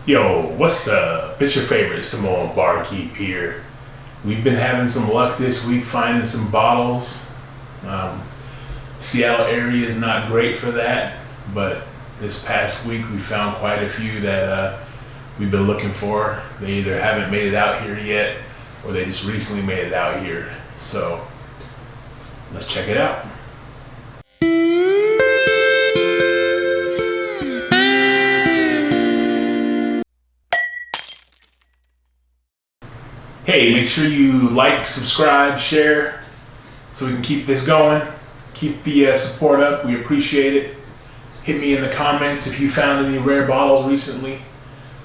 Yo, what's up? It's your favorite Samoan barkeep here. We've been having some luck this week finding some bottles. Seattle area is not great for that, but this past week we found quite a few that we've been looking for. They either haven't made it out here yet or they just recently made it out here. So let's check it out. Hey, make sure you like, subscribe, share, so we can keep this going. Keep the support up. We appreciate it. Hit me in the comments if you found any rare bottles recently.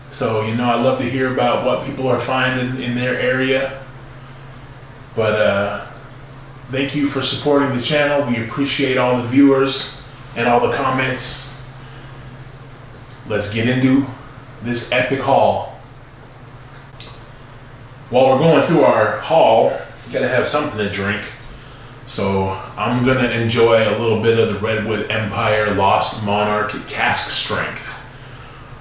So, I love to hear about what people are finding in their area. But thank you for supporting the channel. We appreciate all the viewers and all the comments. Let's get into this epic haul. While we're going through our haul, we gotta have something to drink. So I'm gonna enjoy a little bit of the Redwood Empire Lost Monarch Cask Strength.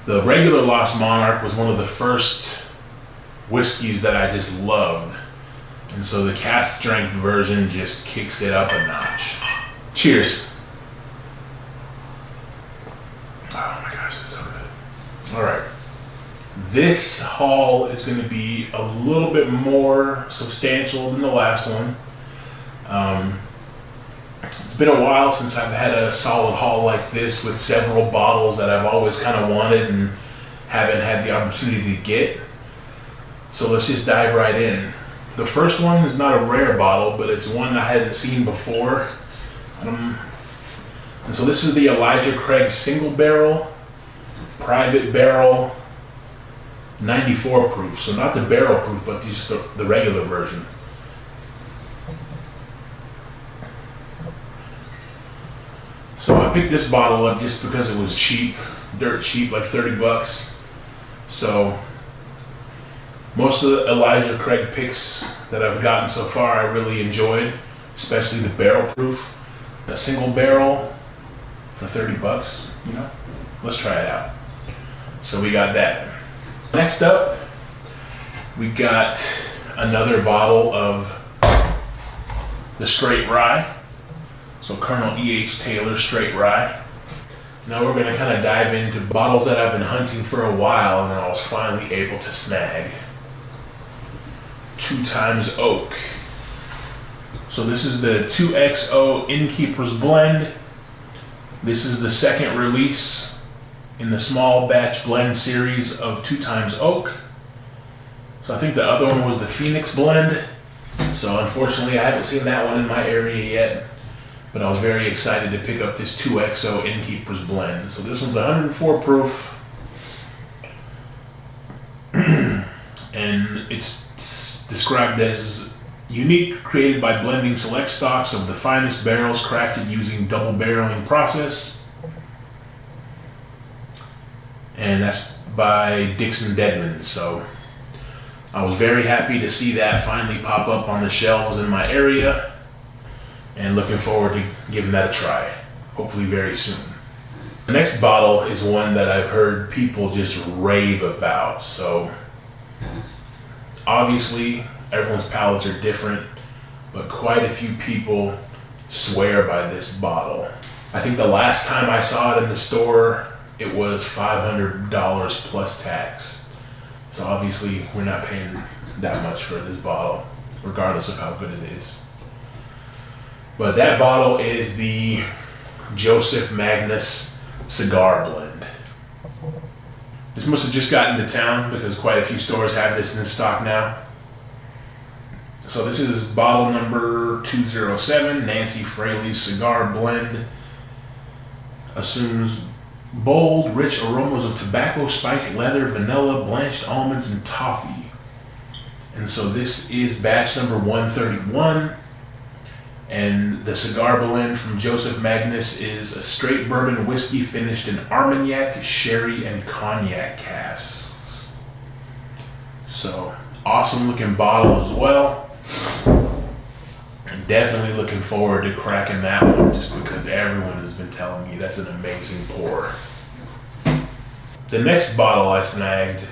The regular Lost Monarch was one of the first whiskeys that I just loved. And so the Cask Strength version just kicks it up a notch. Cheers. Oh my gosh, that's so good. All right. This haul is going to be a little bit more substantial than the last one. It's been a while since I've had a solid haul like this with several bottles that I've always kind of wanted and haven't had the opportunity to get. So let's just dive right in. The first one is not a rare bottle, but it's one I hadn't seen before. And so this is the Elijah Craig Single Barrel, Private Barrel, 94 proof, so not the barrel proof, but just the regular version. So I picked this bottle up just because it was cheap, dirt cheap, like 30 bucks. So most of the Elijah Craig picks that I've gotten so far I really enjoyed, especially the barrel proof. A single barrel for 30 bucks, let's try it out. So we got that. Next up, we got another bottle of the Straight Rye. So Colonel E.H. Taylor Straight Rye. Now we're going to kind of dive into bottles that I've been hunting for a while and I was finally able to snag. 2 Times Oak. So this is the 2XO Innkeepers blend. This is the second release in the small batch blend series of 2 Times Oak. So I think the other one was the Phoenix blend. So unfortunately I haven't seen that one in my area yet, but I was very excited to pick up this 2XO Innkeepers blend. So this one's 104 proof. And it's described as unique, created by blending select stocks of the finest barrels crafted using double barreling process. And that's by Dixon Deadman. So I was very happy to see that finally pop up on the shelves in my area and looking forward to giving that a try, hopefully very soon. The next bottle is one that I've heard people just rave about. So obviously everyone's palates are different, but quite a few people swear by this bottle. I think the last time I saw it in the store, it was $500 plus tax. So obviously we're not paying that much for this bottle, regardless of how good it is. But that bottle is the Joseph Magnus Cigar Blend. This must have just gotten to town because quite a few stores have this in stock now. So this is bottle number 207, Nancy Fraley's Cigar Blend. Assumes bold, rich aromas of tobacco, spiced leather, vanilla, blanched almonds, and toffee. And so this is batch number 131. And the cigar blend from Joseph Magnus is a straight bourbon whiskey finished in Armagnac, sherry, and cognac casks. So awesome looking bottle as well. I'm definitely looking forward to cracking that one just because everyone has been telling me that's an amazing pour. the next bottle I snagged,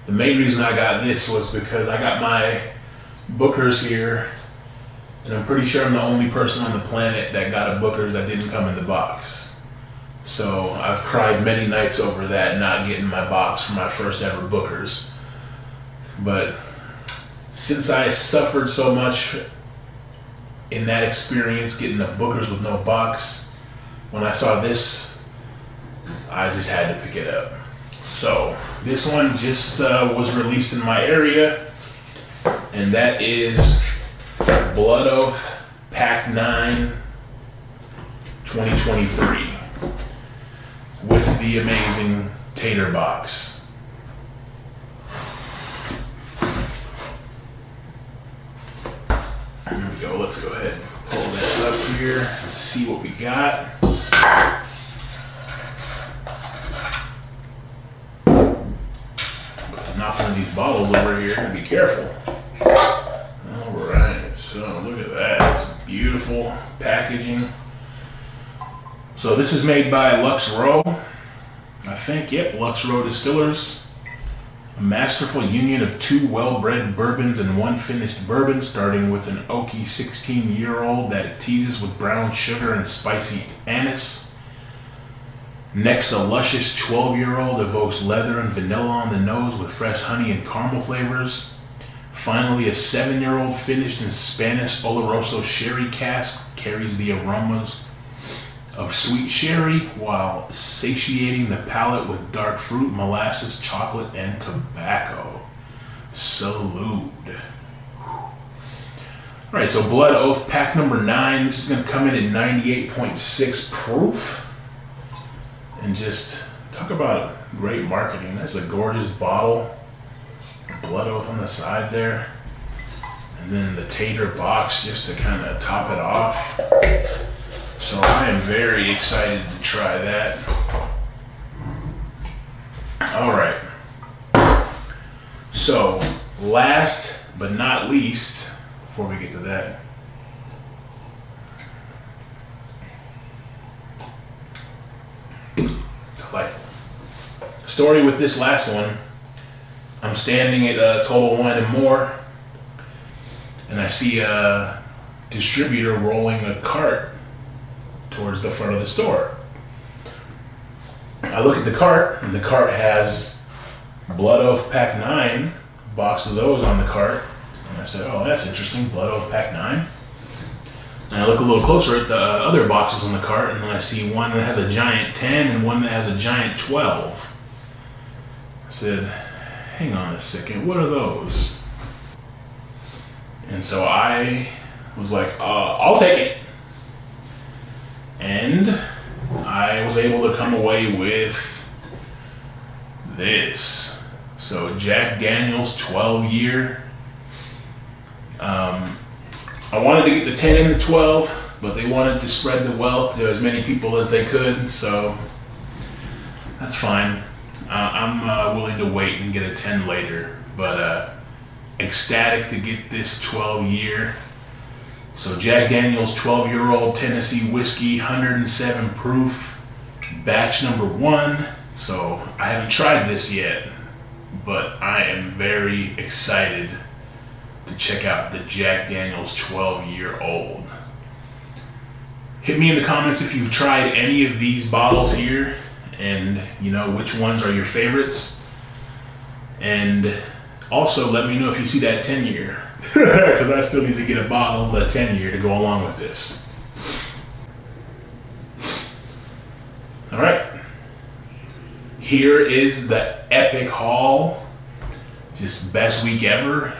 the main reason I got this was because I got my Booker's here, and I'm pretty sure I'm the only person on the planet that got a Booker's that didn't come in the box. So I've cried many nights over that, not getting my box for my first ever Booker's. But since I suffered so much in that experience, getting the Booker's with no box, when I saw this, I just had to pick it up. So this one just was released in my area, and that is Blood Oath Pack 9 2023 with the amazing tater box. Here we go. Let's go ahead and pull this up here and see what we got. Knock one of these bottles over here and be careful. Alright, so look at that. It's beautiful packaging. So this is made by Lux Row. I think, yep, Lux Row Distillers. A masterful union of 2 well-bred bourbons and 1 finished bourbon, starting with an oaky 16-year-old that teases with brown sugar and spicy anise. Next, a luscious 12-year-old evokes leather and vanilla on the nose with fresh honey and caramel flavors. Finally, a 7-year-old finished in Spanish Oloroso sherry cask carries the aromas of sweet sherry while satiating the palate with dark fruit, molasses, chocolate, and tobacco. Salud. Alright, so Blood Oath Pack number 9. This is going to come in at 98.6 proof. And just talk about great marketing. That's a gorgeous bottle. Blood Oath on the side there. And then the tater box just to kind of top it off. So I am very excited to try that. Alright. So, last but not least, before we get to that, delightful. Story with this last one. I'm standing at Total Wine and More, and I see a distributor rolling a cart towards the front of the store. I look at the cart, and the cart has Blood Oath Pack 9, box of those on the cart. And I said, oh, that's interesting, Blood Oath Pack 9. And I look a little closer at the other boxes on the cart, and then I see one that has a giant 10 and one that has a giant 12. I said, hang on a second, what are those? And so I was like, I'll take it. And I was able to come away with this. So Jack Daniel's 12-year. I wanted to get the 10 and the 12, but they wanted to spread the wealth to as many people as they could, so that's fine. I'm willing to wait and get a 10 later, but ecstatic to get this 12-year. So Jack Daniel's 12-year-old Tennessee whiskey, 107 proof, batch number 1. So I haven't tried this yet, but I am very excited to check out the Jack Daniel's 12-year-old. Hit me in the comments if you've tried any of these bottles here, and you know which ones are your favorites. And also let me know if you see that 10-year, because I still need to get a bottle of the 10-year to go along with this. All right, here is the epic haul. Just best week ever.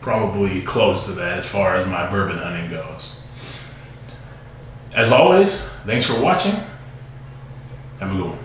Probably close to that as far as my bourbon hunting goes. As always, thanks for watching. Have a good one.